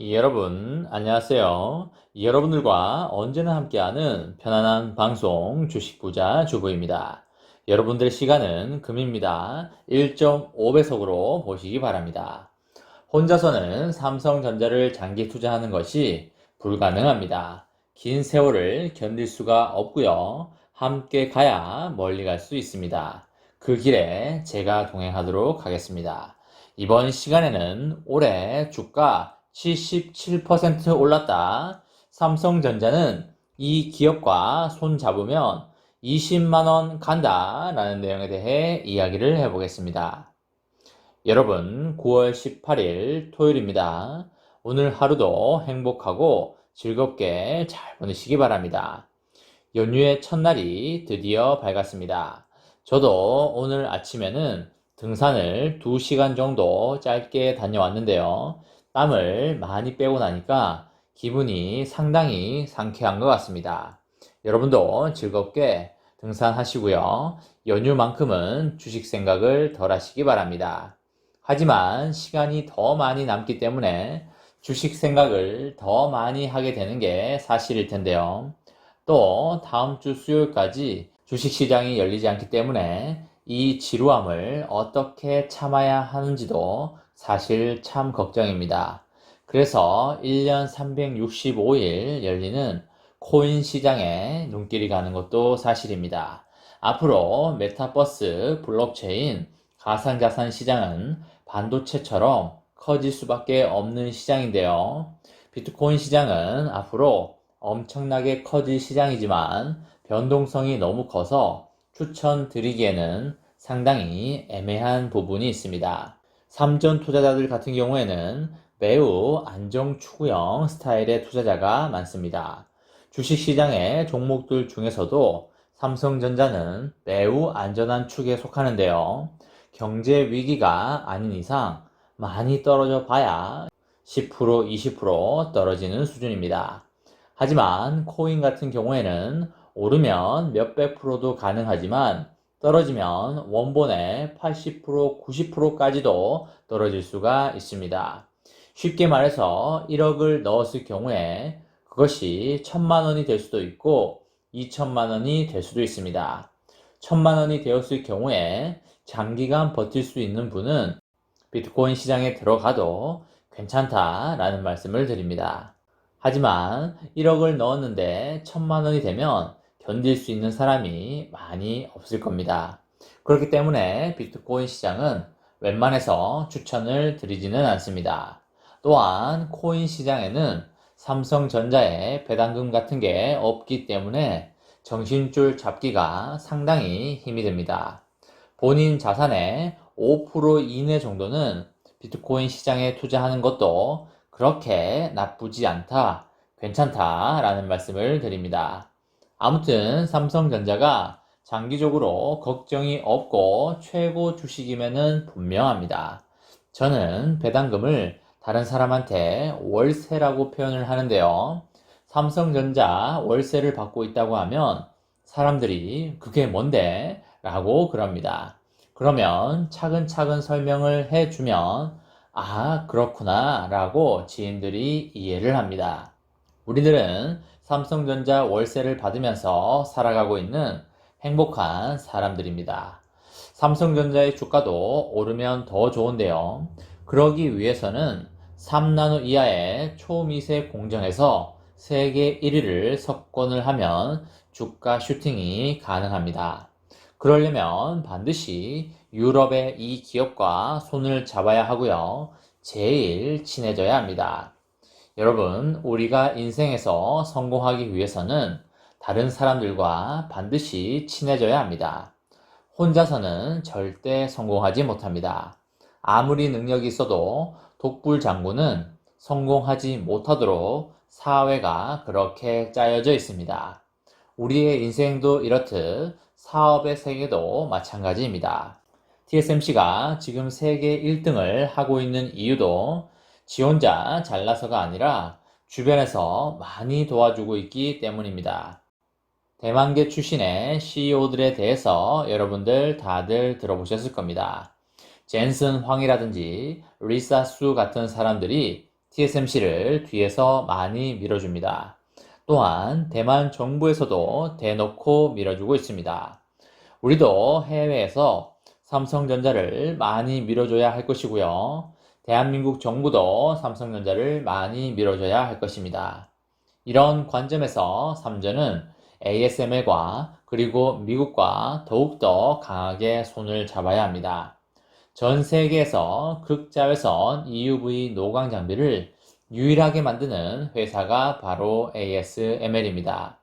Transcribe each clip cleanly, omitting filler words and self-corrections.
여러분, 안녕하세요. 여러분들과 언제나 함께하는 편안한 방송 주식부자 주부입니다. 여러분들의 시간은 금입니다. 1.5배속으로 보시기 바랍니다. 혼자서는 삼성전자를 장기 투자하는 것이 불가능합니다. 긴 세월을 견딜 수가 없고요. 함께 가야 멀리 갈 수 있습니다. 그 길에 제가 동행하도록 하겠습니다. 이번 시간에는 올해 주가 77% 올랐다. 삼성전자는 이 기업과 손 잡으면 20만원 간다. 라는 내용에 대해 이야기를 해보겠습니다. 여러분, 9월 18일 토요일입니다. 오늘 하루도 행복하고 즐겁게 잘 보내시기 바랍니다. 연휴의 첫날이 드디어 밝았습니다. 저도 오늘 아침에는 등산을 2시간 정도 짧게 다녀왔는데요. 땀을 많이 빼고 나니까 기분이 상당히 상쾌한 것 같습니다. 여러분도 즐겁게 등산하시고요. 연휴만큼은 주식 생각을 덜 하시기 바랍니다. 하지만 시간이 더 많이 남기 때문에 주식 생각을 더 많이 하게 되는 게 사실일 텐데요. 또 다음 주 수요일까지 주식시장이 열리지 않기 때문에 이 지루함을 어떻게 참아야 하는지도 사실 참 걱정입니다. 그래서 1년 365일 열리는 코인 시장에 눈길이 가는 것도 사실입니다. 앞으로 메타버스, 블록체인, 가상자산 시장은 반도체처럼 커질 수밖에 없는 시장인데요. 비트코인 시장은 앞으로 엄청나게 커질 시장이지만 변동성이 너무 커서 추천드리기에는 상당히 애매한 부분이 있습니다. 삼전 투자자들 같은 경우에는 매우 안정 추구형 스타일의 투자자가 많습니다. 주식시장의 종목들 중에서도 삼성전자는 매우 안전한 축에 속하는데요. 경제 위기가 아닌 이상 많이 떨어져 봐야 10%, 20% 떨어지는 수준입니다. 하지만 코인 같은 경우에는 오르면 몇백 프로도 가능하지만 떨어지면 원본의 80%, 90%까지도 떨어질 수가 있습니다. 쉽게 말해서 1억을 넣었을 경우에 그것이 1000만 원이 될 수도 있고 2천만 원이 될 수도 있습니다. 1000만 원이 되었을 경우에 장기간 버틸 수 있는 분은 비트코인 시장에 들어가도 괜찮다라는 말씀을 드립니다. 하지만 1억을 넣었는데 1000만 원이 되면 견딜 수 있는 사람이 많이 없을 겁니다. 그렇기 때문에 비트코인 시장은 웬만해서 추천을 드리지는 않습니다. 또한 코인 시장에는 삼성전자의 배당금 같은 게 없기 때문에 정신줄 잡기가 상당히 힘이 듭니다. 본인 자산의 5% 이내 정도는 비트코인 시장에 투자하는 것도 그렇게 나쁘지 않다, 괜찮다라는 말씀을 드립니다. 아무튼 삼성전자가 장기적으로 걱정이 없고 최고 주식임에는 분명합니다. 저는 배당금을 다른 사람한테 월세라고 표현을 하는데요. 삼성전자 월세를 받고 있다고 하면 사람들이 그게 뭔데? 라고 그럽니다. 그러면 차근차근 설명을 해주면 아, 그렇구나 라고 지인들이 이해를 합니다. 우리들은 삼성전자 월세를 받으면서 살아가고 있는 행복한 사람들입니다. 삼성전자의 주가도 오르면 더 좋은데요. 그러기 위해서는 3나노 이하의 초미세 공정에서 세계 1위를 석권을 하면 주가 슈팅이 가능합니다. 그러려면 반드시 유럽의 이 기업과 손을 잡아야 하고요. 제일 친해져야 합니다. 여러분, 우리가 인생에서 성공하기 위해서는 다른 사람들과 반드시 친해져야 합니다. 혼자서는 절대 성공하지 못합니다. 아무리 능력이 있어도 독불 장군은 성공하지 못하도록 사회가 그렇게 짜여져 있습니다. 우리의 인생도 이렇듯 사업의 세계도 마찬가지입니다. TSMC가 지금 세계 1등을 하고 있는 이유도 지 혼자 잘나서가 아니라 주변에서 많이 도와주고 있기 때문입니다. 대만계 출신의 CEO들에 대해서 여러분들 다들 들어보셨을 겁니다. 젠슨 황이라든지 리사 수 같은 사람들이 TSMC를 뒤에서 많이 밀어줍니다. 또한 대만 정부에서도 대놓고 밀어주고 있습니다. 우리도 해외에서 삼성전자를 많이 밀어줘야 할 것이고요. 대한민국 정부도 삼성전자를 많이 밀어줘야 할 것입니다. 이런 관점에서 삼전은 ASML과 그리고 미국과 더욱더 강하게 손을 잡아야 합니다. 전 세계에서 극자외선 EUV 노광 장비를 유일하게 만드는 회사가 바로 ASML입니다.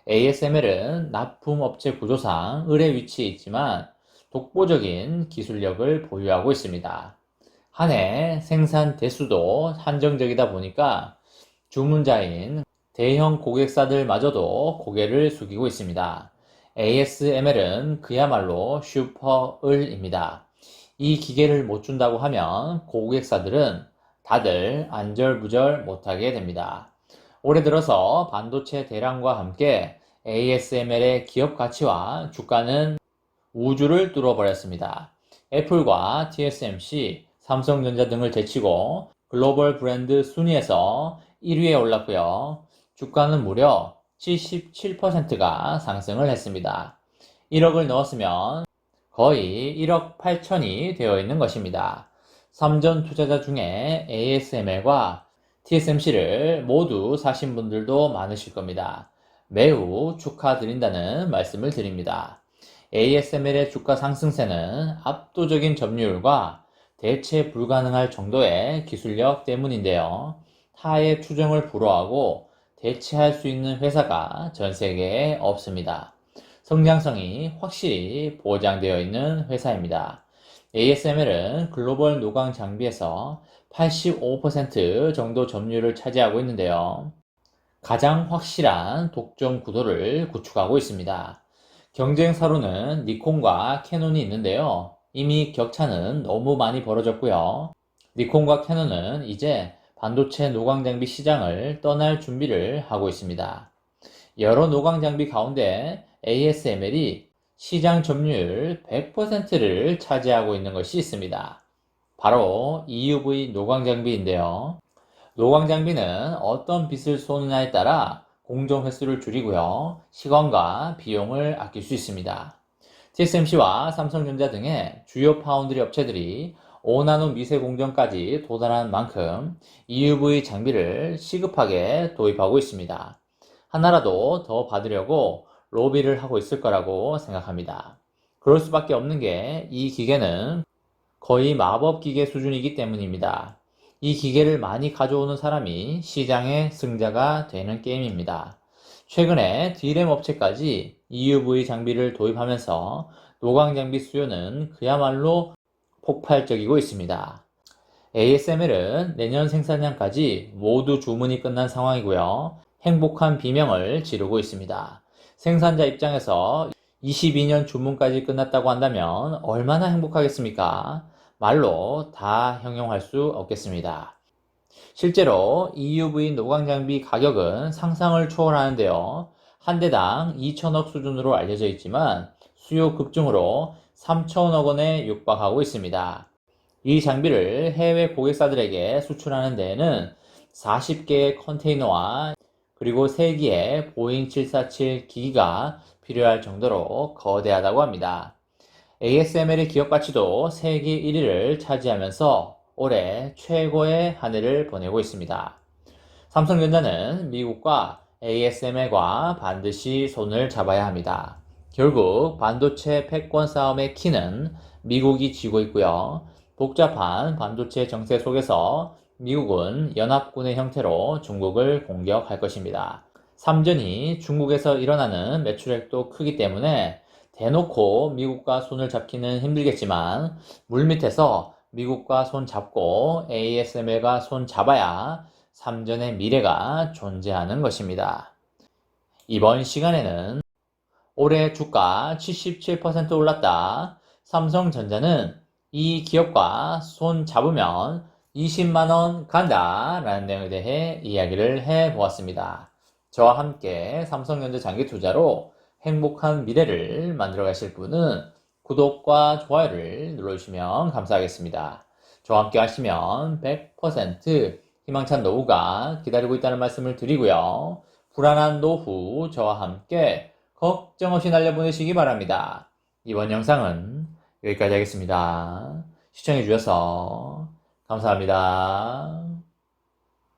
ASML은 납품업체 구조상 을의 위치에 있지만 독보적인 기술력을 보유하고 있습니다. 한 해 생산 대수도 한정적이다 보니까 주문자인 대형 고객사들마저도 고개를 숙이고 있습니다. ASML은 그야말로 슈퍼을입니다. 이 기계를 못 준다고 하면 고객사들은 다들 안절부절 못하게 됩니다. 올해 들어서 반도체 대란과 함께 ASML의 기업 가치와 주가는 우주를 뚫어버렸습니다. 애플과 TSMC, 삼성전자 등을 제치고 글로벌 브랜드 순위에서 1위에 올랐고요. 주가는 무려 77%가 상승을 했습니다. 1억을 넣었으면 거의 1억 8천이 되어 있는 것입니다. 삼전 투자자 중에 ASML과 TSMC를 모두 사신 분들도 많으실 겁니다. 매우 축하드린다는 말씀을 드립니다. ASML의 주가 상승세는 압도적인 점유율과 대체 불가능할 정도의 기술력 때문인데요. 타의 추정을 불허하고 대체할 수 있는 회사가 전 세계에 없습니다. 성장성이 확실히 보장되어 있는 회사입니다. ASML은 글로벌 노광 장비에서 85% 정도 점유율을 차지하고 있는데요. 가장 확실한 독점 구도를 구축하고 있습니다. 경쟁사로는 니콘과 캐논이 있는데요. 이미 격차는 너무 많이 벌어졌고요. 니콘과 캐논은 이제 반도체 노광 장비 시장을 떠날 준비를 하고 있습니다. 여러 노광 장비 가운데 ASML이 시장 점유율 100%를 차지하고 있는 것이 있습니다. 바로 EUV 노광 장비인데요. 노광 장비는 어떤 빛을 쏘느냐에 따라 공정 횟수를 줄이고요. 시간과 비용을 아낄 수 있습니다. TSMC와 삼성전자 등의 주요 파운드리 업체들이 5나노 미세 공정까지 도달한 만큼 EUV 장비를 시급하게 도입하고 있습니다. 하나라도 더 받으려고 로비를 하고 있을 거라고 생각합니다. 그럴 수밖에 없는 게 이 기계는 거의 마법 기계 수준이기 때문입니다. 이 기계를 많이 가져오는 사람이 시장의 승자가 되는 게임입니다. 최근에 D램 업체까지 EUV 장비를 도입하면서 노광 장비 수요는 그야말로 폭발적이고 있습니다. ASML은 내년 생산량까지 모두 주문이 끝난 상황이고요. 행복한 비명을 지르고 있습니다. 생산자 입장에서 22년 주문까지 끝났다고 한다면 얼마나 행복하겠습니까? 말로 다 형용할 수 없겠습니다. 실제로 EUV 노광 장비 가격은 상상을 초월하는데요. 한 대당 2천억 수준으로 알려져 있지만 수요 급증으로 3천억 원에 육박하고 있습니다. 이 장비를 해외 고객사들에게 수출하는 데에는 40개의 컨테이너와 그리고 3기의 보잉 747 기기가 필요할 정도로 거대하다고 합니다. ASML의 기업 가치도 세계 1위를 차지하면서 올해 최고의 한 해를 보내고 있습니다. 삼성전자는 미국과 ASML과 반드시 손을 잡아야 합니다. 결국 반도체 패권 싸움의 키는 미국이 쥐고 있고요. 복잡한 반도체 정세 속에서 미국은 연합군의 형태로 중국을 공격할 것입니다. 삼전이 중국에서 일어나는 매출액도 크기 때문에 대놓고 미국과 손을 잡기는 힘들겠지만 물밑에서 미국과 손 잡고 ASML과 손 잡아야 삼전의 미래가 존재하는 것입니다. 이번 시간에는 올해 주가 77% 올랐다. 삼성전자는 이 기업과 손 잡으면 20만원 간다 라는 내용에 대해 이야기를 해보았습니다. 저와 함께 삼성전자 장기 투자로 행복한 미래를 만들어 가실 분은 구독과 좋아요를 눌러주시면 감사하겠습니다. 저와 함께 하시면 100% 희망찬 노후가 기다리고 있다는 말씀을 드리고요. 불안한 노후 저와 함께 걱정 없이 날려보내시기 바랍니다. 이번 영상은 여기까지 하겠습니다. 시청해주셔서 감사합니다.